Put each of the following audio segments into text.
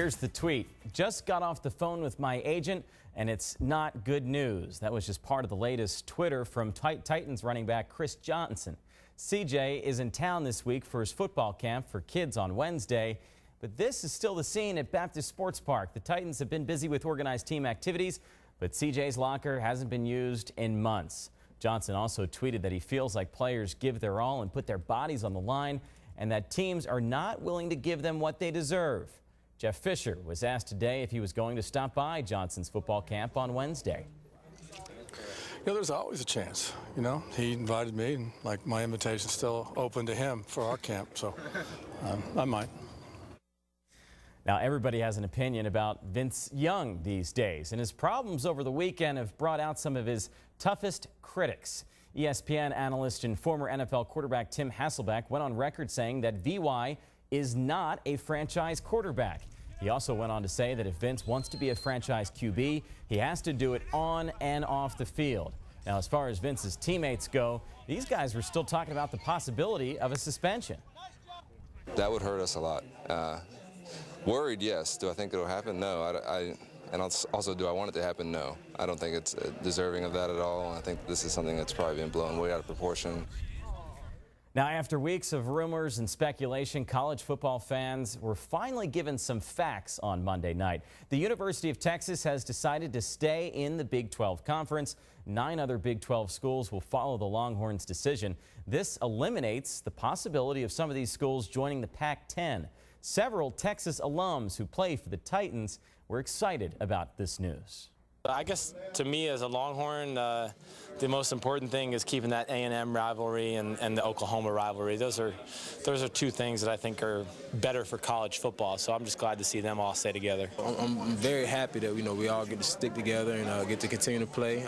Here's the tweet. Just got off the phone with my agent, and it's not good news. That was just part of the latest Twitter from Titans running back Chris Johnson. CJ is in town this week for his football camp for kids on Wednesday. But this is still the scene at Baptist Sports Park. The Titans have been busy with organized team activities, but CJ's locker hasn't been used in months. Johnson also tweeted that he feels like players give their all and put their bodies on the line, and that teams are not willing to give them what they deserve. Jeff Fisher was asked today if he was going to stop by Johnson's football camp on Wednesday. There's always a chance. He invited me, and my invitation's still open to him for our camp, so I might. Now, everybody has an opinion about Vince Young these days, and his problems over the weekend have brought out some of his toughest critics. ESPN analyst and former NFL quarterback Tim Hasselbeck went on record saying that VY is not a franchise quarterback. He also went on to say that if Vince wants to be a franchise QB, he has to do it on and off the field. Now, as far as Vince's teammates go, these guys were still talking about the possibility of a suspension. That would hurt us a lot. Worried, yes. Do I think it'll happen? No. And also, do I want it to happen? No. I don't think it's deserving of that at all. I think this is something that's probably been blown way out of proportion. Now, after weeks of rumors and speculation, college football fans were finally given some facts on Monday night. The University of Texas has decided to stay in the Big 12 Conference. 9 other Big 12 schools will follow the Longhorns' decision. This eliminates the possibility of some of these schools joining the Pac-10. Several Texas alums who play for the Titans were excited about this news. I guess to me as a Longhorn, the most important thing is keeping that A&M rivalry and the Oklahoma rivalry. Those are two things that I think are better for college football, so I'm just glad to see them all stay together. I'm very happy that we all get to stick together and get to continue to play.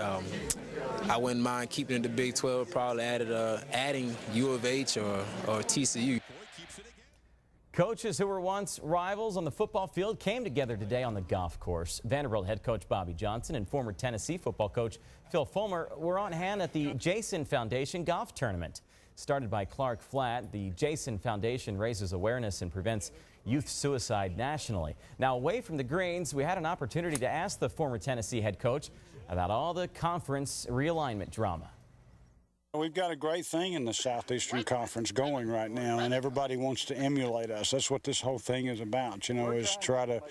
I wouldn't mind keeping it the Big 12, probably adding U of H or TCU. Coaches who were once rivals on the football field came together today on the golf course. Vanderbilt head coach Bobby Johnson and former Tennessee football coach Phil Fulmer were on hand at the Jason Foundation Golf Tournament. Started by Clark Flatt, the Jason Foundation raises awareness and prevents youth suicide nationally. Now, away from the greens, we had an opportunity to ask the former Tennessee head coach about all the conference realignment drama. We've got a great thing in the Southeastern Conference going right now, and everybody wants to emulate us. That's what this whole thing is about, is try to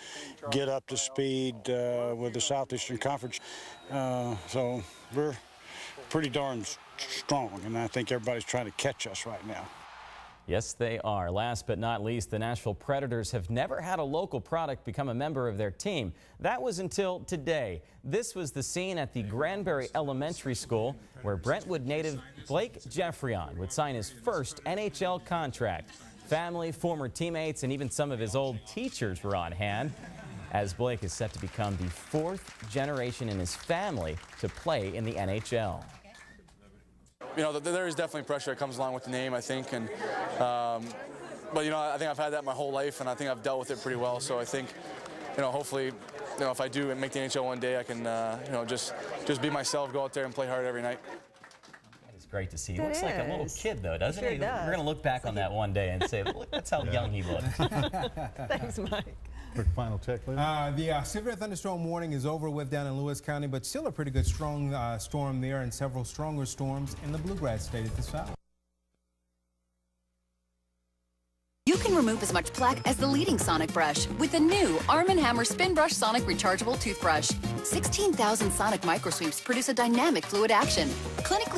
get up to speed with the Southeastern Conference. So we're pretty darn strong, and I think everybody's trying to catch us right now. Yes, they are. Last but not least, the Nashville Predators have never had a local product become a member of their team. That was until today. This was the scene at the Granbury Elementary School where Brentwood native Blake Jeffrion would sign his first NHL contract. Family, former teammates, and even some of his old teachers were on hand, as Blake is set to become the 4th generation in his family to play in the NHL. There is definitely pressure that comes along with the name, I think, but I think I've had that my whole life, and I think I've dealt with it pretty well. So I think, hopefully, if I do make the NHL one day, I can, just be myself, go out there and play hard every night. It's great to see. He looks like a little kid, though, doesn't he? Does. We're going to look back on that one day and say, look, that's how young he looked. Thanks, Mike. Quick final check, please. The severe thunderstorm warning is over with down in Lewis County, but still a pretty good strong storm there, and several stronger storms in the Bluegrass State at the south. You can remove as much plaque as the leading Sonic brush with the new Arm & Hammer Spin Brush Sonic Rechargeable Toothbrush. 16,000 Sonic microsweeps produce a dynamic fluid action, clinically